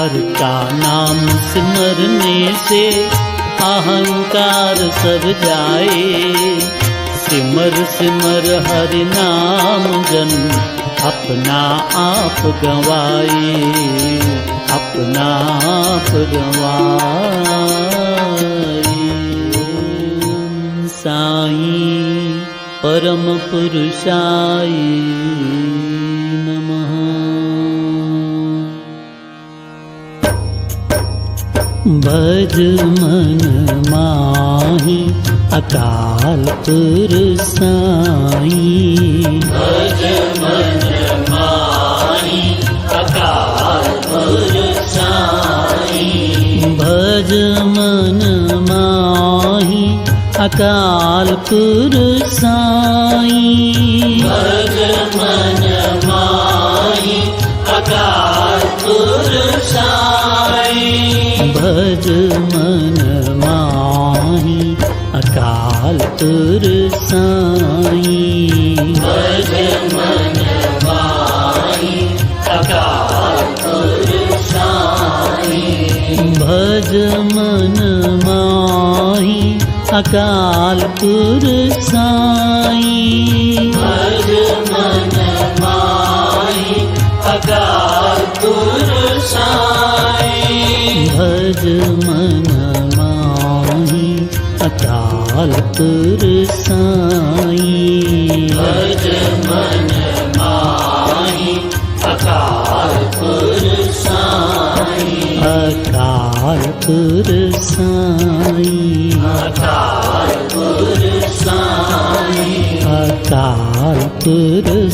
हर का नाम सिमरने से अहंकार सब जाए। सिमर सिमर हरि नाम जन अपना आप गवाए, अपना आप गवाए। साईं परम पुरुषाय नमः। भज मन माही अकाल पुरसाई। भज मन माही अकाल पुरसाई। भज मन माही अकाल पुरसाई। भज मन माही अकाल पुरसाई। भज मन माही अकाल पुरसाई। भज मन माही अकाल पुरसाई। भज मन माही अकाल पुरसाई। भज मन माही अकाल पुरसाई। भज मन माही अकाल पुरसाई। भज मन माही अकाल पुरसाई। अकाल पुरसाई। अकाल पुरसाई। अकाल पुरसाई।